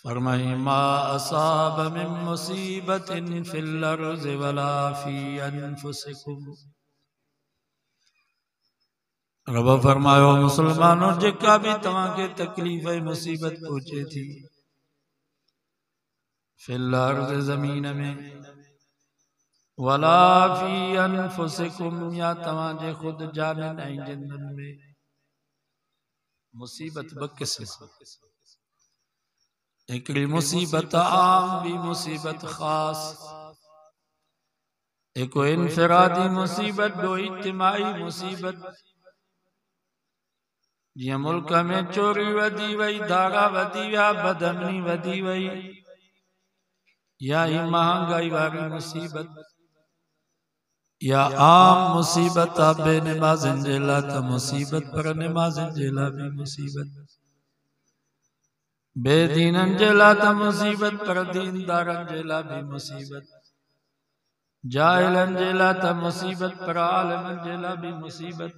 फरमाई मा असाब मिन मुसीबतिन फिल अर्ज़ि वला फी अनफुसिकुम। रब फरमायो मुसलमानों जेका भी तव्हां खे तकलीफ़ मुसीबत पहुचे थी फिल अर्ज़ि ज़मीन में वला फी अनफुसिकुम या तव्हां जे खुद जानन ऐं जिंदन में। मुसीबत ब क़िस्म, हिकिड़ी मुसीबत आम भी मुसीबत ख़ास, एक इनफिरादी मुसीबत दो इज्तिमाई मुसीबत। जीअं मुल्क में चोरी वधी वई, धागा वधी विया, बदअमनी वधी वई, या ही महांगाई वारी मुसीबत, या आम मुसीबत आ बेनमाज़िन जे लाइ त मुसीबत, पर नमाज़िन जे लाइ भी मुसीबत, बेदीनन जे लाइ त मुसीबत, पर दीनदारन जे लाइ भी मुसीबत, जाहिलन जे लाइ त मुसीबत, पर आलिमन जे लाइ भी मुसीबत,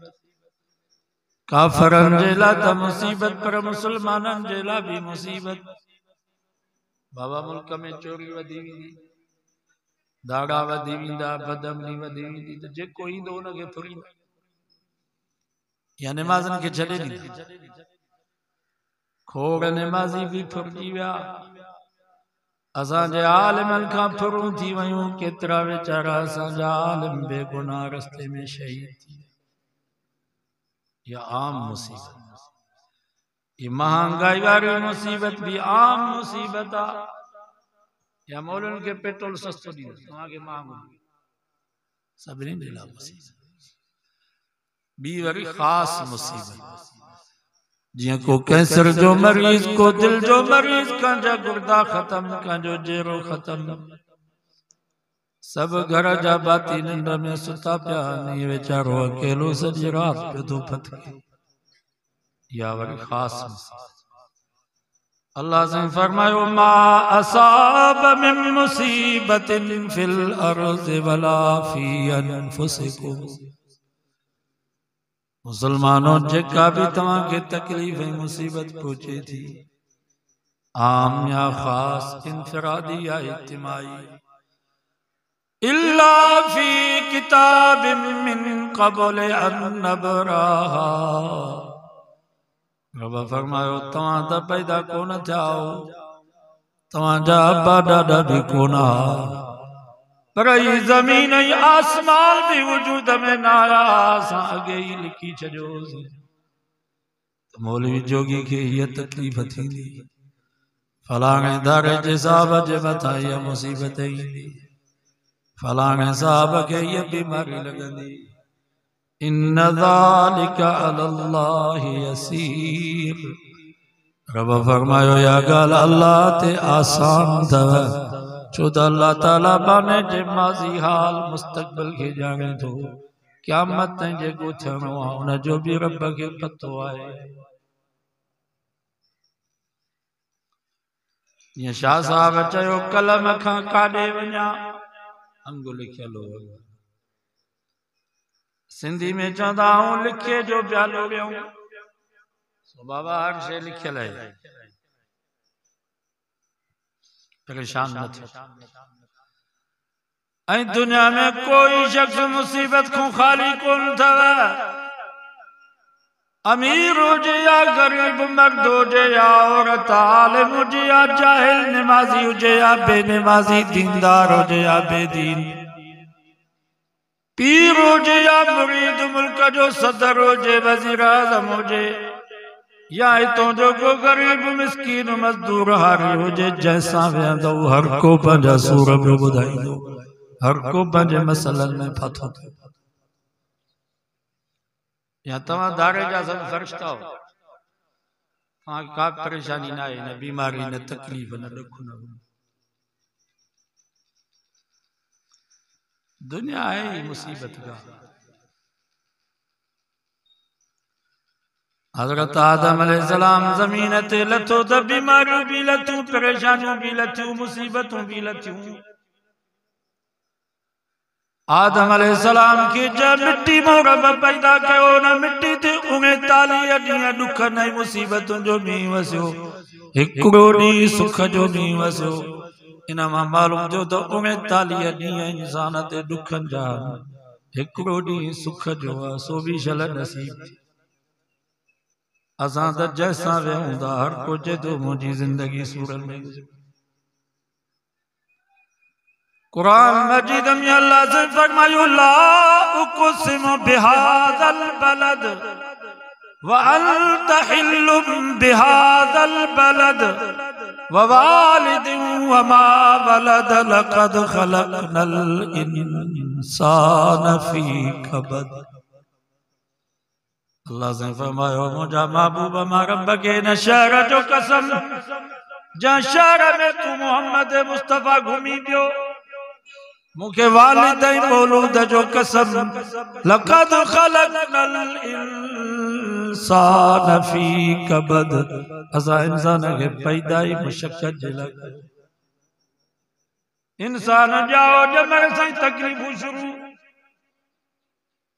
काफरन जे लाइ त मुसीबत, पर मुसलमानन जे लाइ भी मुसीबत। बाबा मुल्क में चोरी वधी वेंदी, दाड़ा वधी वेंदा, बदअमनी वधी वेंदी त जेको ईंदो उनखे फुरींदा या नमाज़न खे छॾे ॾींदा। खोड़ नमाज़ी भी फुरजी विया, असांजे आलिमन खां फुरूं थी वयूं, केतिरा वीचारा असांजा आलिम बेगुनाह रस्ते में शहीद थी। या आम मुसीबत, ये महंगाई वारी मुसीबत भी आम मुसीबत आ। या मौलन के पेट्रोल सस्तो ॾींदो, तव्हांखे महांगो सभिनी जे लाइ मुसीबत। ॿी वरी ख़ास मुसीबत, जियां को कैंसर जो मरीज, को दिल जो मरीज, कंहिंजा गुर्दा ख़त्म, कंहिंजो जेरो ख़त्म, सब घर जा बाती निंड में सुता पिया आहिनि, वीचारो अकेलो सॼी राति पियो थो फतके। या वरी ख़ास मुसीबत, अल्लाह से फरमायो मा असाब मिन मुसीबतिन फिल अर्ज़ि वला फी अनफुसिकुम। मुसलमानों जेका भी तव्हां खे तकलीफ़ ऐं मुसीबत पहुचे थी, आम या ख़ास, इनफिरादी या इज्तिमाई, इल्ला फी किताबिन मिन क़ब्ल अन नबराहा। रब फरमायो तव्हां त पैदा कोन थिया हो, तव्हांजा अब्बा ॾाॾा भी कोन हुआ, पर ही ज़मीन ऐं आसमान भी वजूद में न आया, असां अॻे ई लिखी छॾियोसीं। त मौलवी जोगी खे हीअ तकलीफ़ थींदी, फलाणे दारे जे साहब जे मथां हीअ मुसीबत ईंदी, फलाणे साहब खे हीअ बीमारी लॻंदी। इन्न ज़ालिका अलल्लाहि यसीर। रब फरमायो या ॻाल्हि अल्लाह ते आसान अथव, छो त अल्लाह ताला बाने जे माज़ी हाल मुस्तक़बिल खे ॼाणे थो, क़यामत ताईं जेको थियणो आहे उन जो भी रब खे पतो आहे। जीअं शाह साहब चयो, कलम खां काॾे वञा, अंग लिखियल हो। सिंधी में चवंदा आहियूं लिखे जो प्यालो वियूं, सो बाबा हर शइ लिखियल आहे, परेशान न थियो। ऐं दुनिया में कोई शख्स मुसीबत को खाली कोन अथव, अमीर हुजे या गरीब, मर्द हुजे या औरत, आलिम हुजे या जाहिल, नमाज़ी हुजे या बेनमाज़ी, दीनदार हुजे या बेदीन, पीर हुजे या मुरीद, मुल्क जो सदर हुजे, वज़ीर आज़म हुजे या हितों जो को गरीब मिस्कीन मजदूर हारी हुजे, जैसा वेंदो हर को पंहिंजा सूर पियो ॿुधाईंदो, हर को पंहिंजे मसलन में फाथो थियो। या तव्हां दारे जा सब फरिश्ता हो, तव्हांखे का परेशानी न आहे, न बीमारी, न तकलीफ़, न ॾुख, न दुनिया है ही मुसीबत का। हज़रत आदम अलैहिस्सलाम ज़मीन ते लथो त बीमारियूं भी लथियूं, परेशानियूं भी लथियूं, मुसीबतूं भी लथियूं। आदम अलैहिस्सलाम खे जब मिट्टी मां रब पैदा कयो, न मिट्टी ते 39 ॾींहं ॾुख न मुसीबतुनि जो मींहुं वसियो। हिकिड़ो ॾींहुं सुख जो ॾींहुं वसियो इन मां मालूम जो त 39 ॾींहं इंसान ते दुखनि जा हिकिड़ो ॾींहुं सुख जो आहे सो बि शल नसीब असां त जंहिंसां वेहूं था हर को चए थो मुंहिंजी ज़िंदगी सूरत में कुरान मजीद में अल्लाह से फरमायो ला उक़सिमु बिहाज़ल बलद व अंत हिल्लुम बिहाज़ल बलद व वालिदिन व मा वलद लक़द खलक़नल इंसान फी कबद। अल्लाह से फरमायो मुंहिंजा महबूब मां रब के न शहर जो कसम जहां शहर में तू मोहम्मद मुस्तफा घूमी पियो मुखे वालिदैन मौलूद जो कसम लक़द खलक़नल इंसान फी कबद असां इंसान के पैदा ही मुशक्कत जे लाइ इंसान जाओ जमण सां तकलीफ़ूं शुरू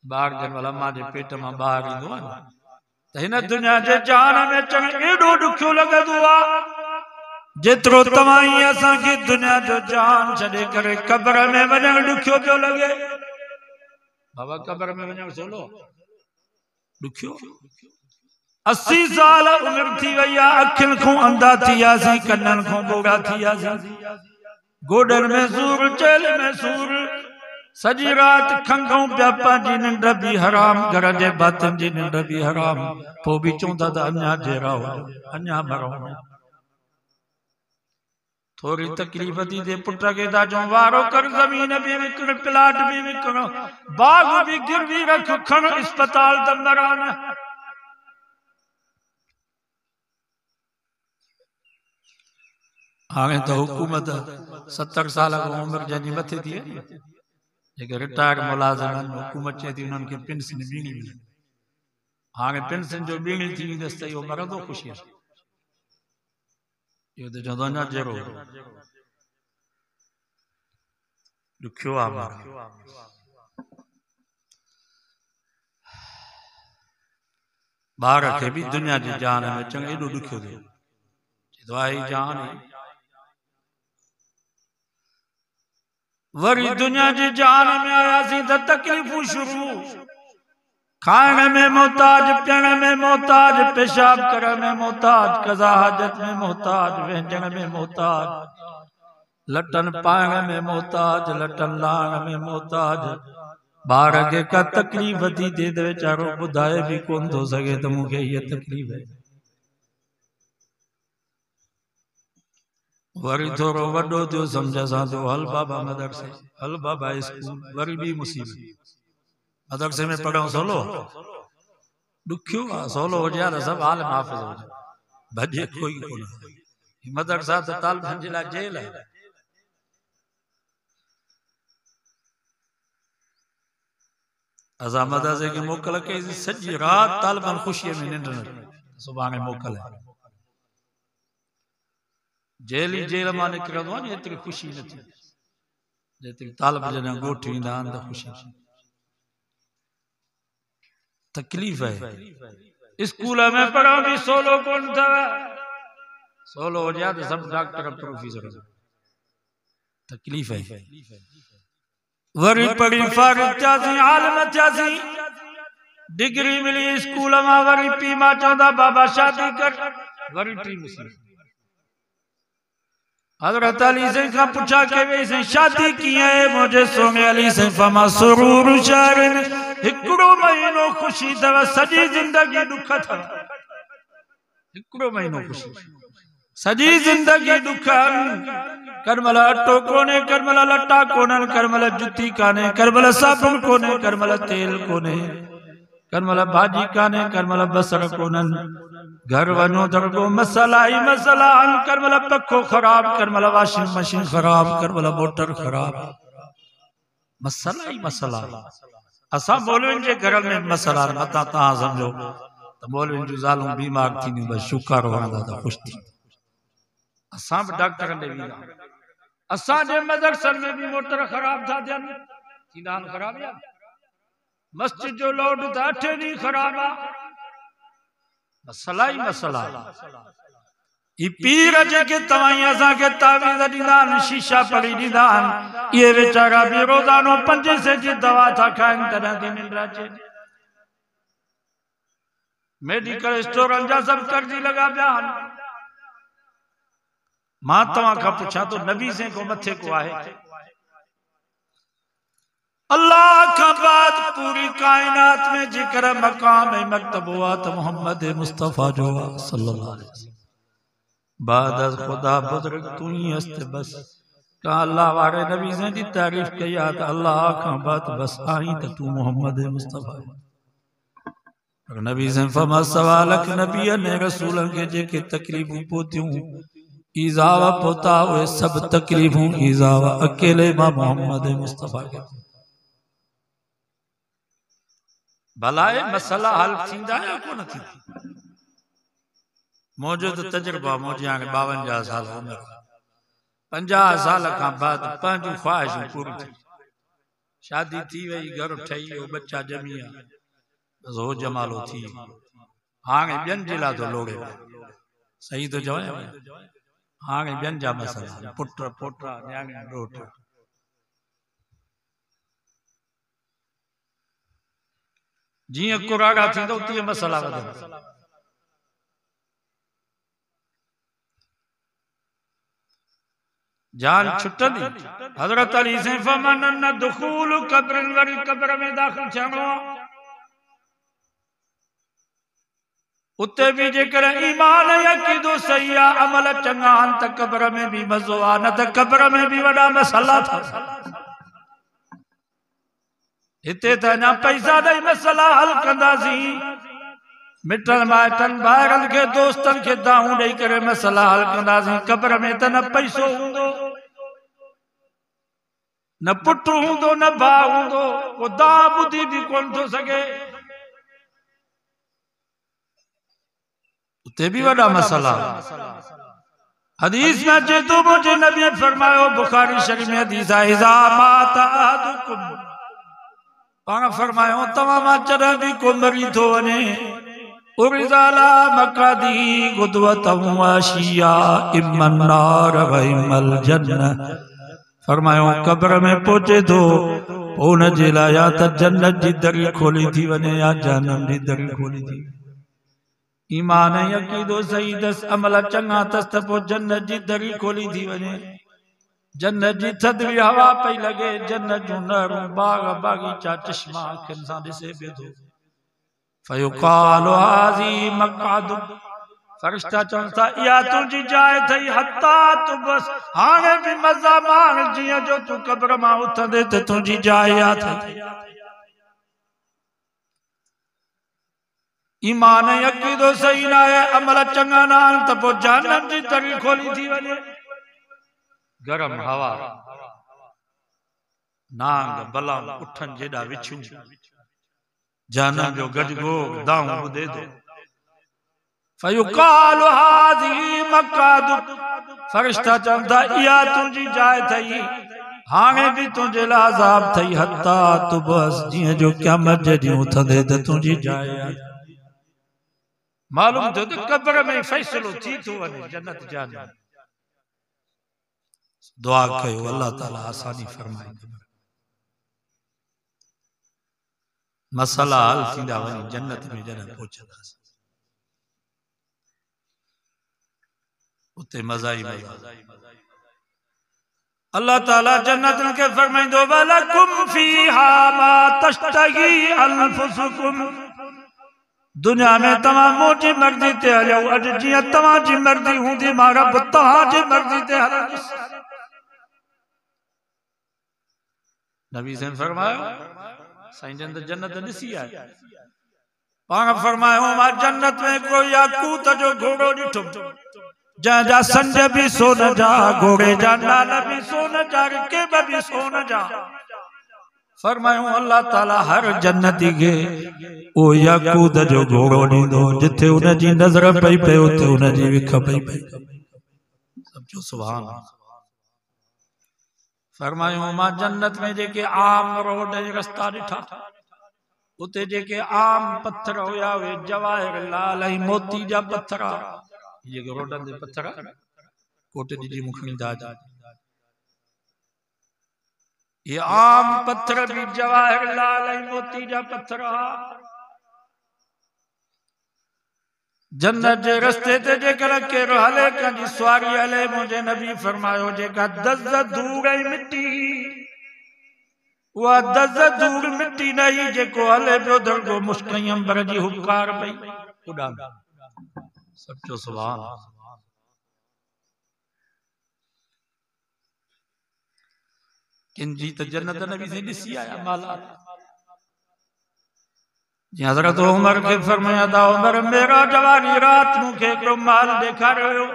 ॿार जंहिंमहिल अम्मा जे पेट मां ॿाहिरि ईंदो आहे न त हिन दुनिया जे जहान में अचण एॾो ॾुखियो लॻंदो आहे जेतिरो तव्हां ई असांखे दुनिया जो जहान छॾे करे क़ब्र में वञण ॾुखियो पियो लॻे। बाबा क़ब्र में वञण सवलो ॾुखियो 80 साल उमिरि थी वई आहे अखियुनि खां अंधा थी वियासीं कननि खां ॿोड़ा थी वियासीं गोॾनि में सूर चेल में सूर सॼी राति खंघूं पिया पंहिंजी निंड बि हराम घर जे भातियुनि जी निंड बि हराम पोइ बि चवंदा त अञा जहिड़ा अञा मरो थोड़ी तकलीफ़ थी थिए पुट खे था चऊं वारो कर ज़मीन भी विकिण प्लाट भी विकिण बाग भी गिरवी रख खण अस्पताल त मरान हाणे त हुकूमत 70 साल खां उमिरि जंहिंजी मथे थी जेके रिटायर्ड मुलाज़िम आहिनि हुकूमत चए थी उन्हनि खे पेंशन ॾियणी हाणे पेंशन जो ॾियणी थी वेंदसि त इहो मरंदो ख़ुशी इहो त चवंदो अञा जहिड़ो ॾुखियो आहे ॿार खे बि दुनिया जी जान में अचणु एॾो ॾुखियो थियो चए थो आहे जान वरी दुनिया जी जान में आयासीं त तकलीफ़ूं शुरू खाइण में मोहताज पीअण में मोहताज पेशाब करण में मोहताज कज़ा हाजत में मोहताज व्यंजन में मोहताज लटन पाइण में मोहताज लटन लाहिण में मोहताज ॿार खे का तकलीफ़ थी थिए त वीचारो ॿुधाए बि कोन थो सघे त मूंखे हीअ तकलीफ़ आहे वरी थोरो वॾो थियो सम्झ सां थियो हल बाबा मदरसे हल बाबा स्कूल वरी बि मुसीबत मदरसे में पढ़ूं सवलो ॾुखियो आहे सवलो हुजे हा त सभु हाल हाफ़िज़ हुजे भॼे कोई कोन मदरसा त तालिबनि जे लाइ जेल आहे असां मदरसे खे मोकल कईसीं सॼी राति तालिबनि ख़ुशीअ में निंड न सुभाणे मोकल जेल ई जेल मां निकिरंदो आहे न एतिरी ख़ुशी न थी जेतिरी तालिब जॾहिं ॻोठ ईंदा आहिनि त ख़ुशी तकलीफ़ है स्कूल में पढ़ो भी सोलो कोन था सोलो हो जाए तो सब डॉक्टर प्रोफेसर तकलीफ़ है वरी पढ़ी फारिग थियासी आलिम थियासी डिग्री मिली स्कूल में वरी पी मां चवंदा बाबा शादी कर वरी टी मुसीबत हज़रत अली से का पूछा के वैसे शादी की है मुझे सोने अली से फमा सुरूर शहरन हिकड़ो महीनो खुशी थव सजी जिंदगी दुख थव हिकड़ो महीनो खुशी सजी जिंदगी दुख करमल अटो कोने करमल लट्टा कोने करमल जुती काने करमल साबुन कोने करमल तेल कोने करमल भाजी काने करमल बसर कोनन घर वनो दरगो मसला ही मसला करमल पखो खराब करमल वॉशिंग मशीन खराब करमल मोटर खराब मसला ही मसला असा मौलविन जे घर में मसला मता ता समझो तो मौलविन जो जालूं बीमार थी बस शुक्र वणदा त खुश थी असा डॉक्टर ने भी असा जे मदरसन में भी मोटर खराब था थियन थींदा खराब या मस्जिद जो लोड त 8 ॾींहं खराब आ मसला ही मसला ई पीर जेके तवाई असा के तावीज़ दीदान शीशा पड़ी दीदान ये बेचारा भी रोजानो 5 से जी दवा था खाइन तरह दी निंद्रा अचे मेडिकल स्टोर जा सब कर्जी लगा बयान मां तवा का पूछा तो नबी से को मथे को आहे अल्लाह का बाद पूरी कायनात में जिक्र मकाम मकतब हुआ तो मोहम्मद मुस्तफा जो सल्लल्लाहु अलैहि वसल्लम बाद खुदा बुजुर्ग तू ही हस्त बस का अल्लाह वाले नबी से दी तारीफ किया तो अल्लाह का बात बस आई तो तू मोहम्मद मुस्तफा नबी से फमा सवालक नबी ने रसूल के जेके तकलीफूं पोतियूं ईज़ावा पोता हुए सब तकलीफूं ईज़ावा अकेले मां मोहम्मद मुस्तफा के भलाए मसला हल थींदा या कोन थींदा मौजूद तजुर्बा मुझे 52 साल उम्र 50 साल का बाद पंहिंजूं ख्वाहिशूं पूरी थी शादी थी वही घर ठही वियो बच्चा ॼमी विया बस हो जमालो थी हाणे ॿियनि जे लाइ थो लोड़े सही तो चवां हाणे ॿियनि जा मसला पुट पोटा न्याणी ॾोठ जियां कुराड़ा थींदो तीअं मसला वधंदा जान छुटंदी हजरत अली से फमन दुखूल कब्र वरी कब्र में दाखिल थियणो उते भी जेकर ईमान यकीदो सही आ अमल चंगा त कब्र में भी मज़ो आ न त कब्र में भी वडा मसला था हिते त ना पैसा दई मसला हल कंदासी मिटन माइटन भाइरन के दोस्तन के दाऊं ॾेई करे मसला हल कंदासी कब्र में त न पैसो हूंदो न पुट हूंदो न भाउ हूंदो को दा बुद्धि भी कोन थो सघे उते भी वॾा मसला हदीस में अचे तो मुझे नबी फरमायो बुखारी शरीफ में हदीस आहे इज़ा मात अहदुकुम पाण फरमायो तव्हां मां जॾहिं भी को मरी थो वञे उरिज़ाला मकादी गुदवत वाशिया इमन नार व इमल जन्नत फरमायो कब्र में पहुंचे तो उन जे लाइ या त जन्नत जी दरी खोली थी वञे या जहन्नम जी दरी खोली थी ईमान यकीदो सही दस अमल चंगा तस त पोइ जन्नत जी दरी खोली थी वञे जन्नत जी थधड़ी हवा पई लगे जन्नत जूं नहरूं बाग बागीचा चश्मा अखियुनि सां ॾिसे पियो थो फयुकाल हाज़ी मक़ादु फरिश्ता चवनि था इहा तुंहिंजी जाइ अथई हता तू बस हाणे बि मज़ा माण जीअं जो तूं कब्र मां उथंदे त तुंहिंजी जाइ अथई ईमान यकीदो सही न आहे अमल चङा न आहिनि त पोइ जहन्नम जी दरी खोली थी वञे गरम हवा नांग बलाऊं उठनि जेॾा विछूं जहन्नम जो गजगो दाऊं ॿुधे थो फयुकाल हाज़ी मक़ादु फरिश्ता चवनि था इहा तुंहिंजी जाइ अथई हाणे भी तुंहिंजे लाइ अज़ाब अथई हता तू बस जीअं जो क़यामत जे ॾींहुं उथंदे त तुंहिंजी जाइ आहे मालूम थियो त कब्र में फैसलो थी थो वञे जन्नत जहन्नम दुआ कयो अल्लाह ताला आसानी फरमाए मसला हल थींदा वञी जन्नत में जॾहिं पहुचंदासीं उते मज़ा ई मज़ा अल्लाह ताला जन्नत के फरमाइंदो वलकुम फीहा मा तश्तही अनफुसुकुम दुनिया में तमाम मुझी मर्जी ते हलो अज जियां तमाम जी मर्जी हूंदी मां रब तहां जी मर्जी ते हलंदुस नबी से फरमायो साईं जन जन्नत ॾिसी आया पाण फरमायो मां जन्नत में कोई याकूत जो घोड़ो ॾिठो जंहिंजा संज भी सोन जा घोड़े जा नाल भी सोन जा रिकेब भी सोन जा फरमायो अल्लाह ताला हर जन्नती के ओ याकूत जो घोड़ो ॾींदो जिथे उन जी नज़र पई पई उते उन जी विख पई पई समझो सुभान अल्लाह फरमायो मां जन्नत में जेके आम रोड रस्ता ॾिठा उते जेके आम पत्थर हुया वे जवाहिर लाल ऐं मोती जा पत्थर ये रोडन दे पत्थर कोटे दी मुखनी दाज ये आम पत्थर भी जवाहर लाल मोती जा पत्थर जन्नत जे रस्ते ते जेकर के हले कंजी सवारी हले मुझे नबी फरमायो जेका 10 दूर मिट्टी वह 10 दूर मिट्टी नहीं जेको हले पियो दरगो मुस्कई अंबर जी हुकार पई उड़ा सच्चो सुभान किंजी त जन्नत नबी से दिसी आया माला जी हजरत उमर के फरमाया था उमर मेरा जवानी रात मुखे को माल देखा रहो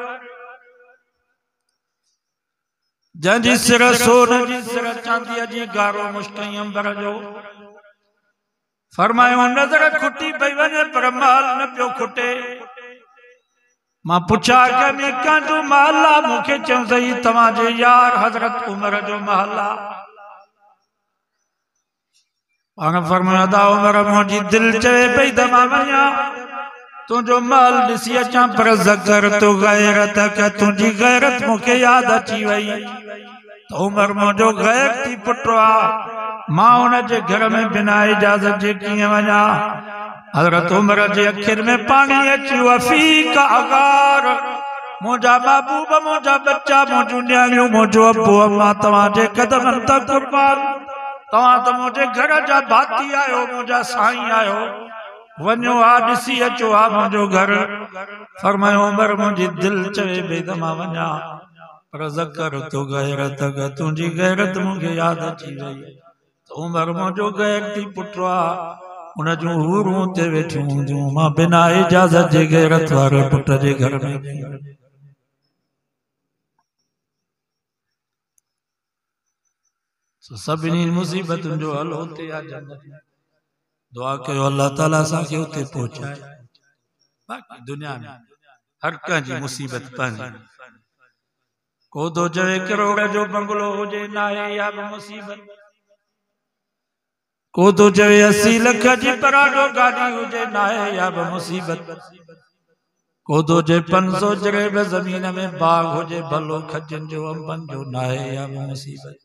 जंजी सिर सोन जी सिर चांदी जी गारो मुश्कई अंबर जो फरमायो नजर खुटी पई वने पर माल न पियो खुटे मां पुछा के मैं कांजो महला मुखे चं सही तवाजे यार हजरत उमर जो महला आगे फरमाया था उमर मुझी दिल चवे पई दमा वया तुझो माल दिसी अचा पर ज़कर तो गैरत के तुझी गैरत मुखे याद अची वई तो उमर मुझो गैर थी पुटवा मां उन जे घर में बिना इजाजत जे किए वया हजरत उमर जे अखिर में पानी अची वफी का अगार मुझा महबूब मुझा बच्चा मुझो न्याणियों मुझो अबू अम्मा तवा जे कदमन तक कुर्बान तवा तो मुझे घर जा भाती आयो मुझा साईं आयो वनो आ दिसी अचो आ मुझो घर फरमायो उमर मुझी दिल चवे बेदमा वना पर ज़कर तो गैरत ग तुझी गैरत मुझे याद अची वई तो उमर मुझो गैर थी पुटवा उन जो हूरूं ते वेठियूं जो मां बिना इजाजत जे गैरत वारे पुट जे घर में सभिनी मुसीबतुन जो हल होते आ जन्नत दुआ कयो अल्लाह ताला सा के उते पहुंचाए बाकी दुनिया में हर कंजी मुसीबत पानी को तो जवे करोड़ जो बंगलो होजे नाहे या मुसीबत को तो जवे 80 लाख जी पराडो गाड़ी होजे नाहे या मुसीबत को तो जे 500 जरे जमीन में बाग होजे भलो खजन जो अंबन जो नाहे या मुसीबत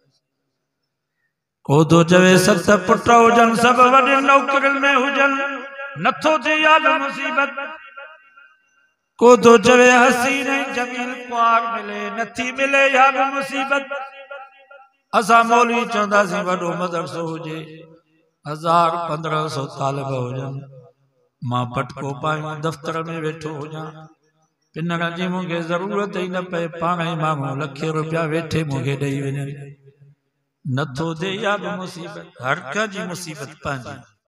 को तो जवे 7 पुट हुजन सब वॾे नौकरियुनि में हुजन नथो थे या मुसीबत को तो जवे हसीन जमील कुआर मिले नथी मिले या मुसीबत असा मौलवी चवंदासीं वॾो मदरसो हुजे 1000-1500 तालिब हुजन मां पटको पायूं दफ्तर में वेठो हुजां पिनण जी मूंखे ज़रूरत ही न पए पाण ई माण्हू लखे रुपया वेठे मूंखे ॾेई वञनि नथो दे या मुसीबत हर का जी मुसीबत पंहिंजी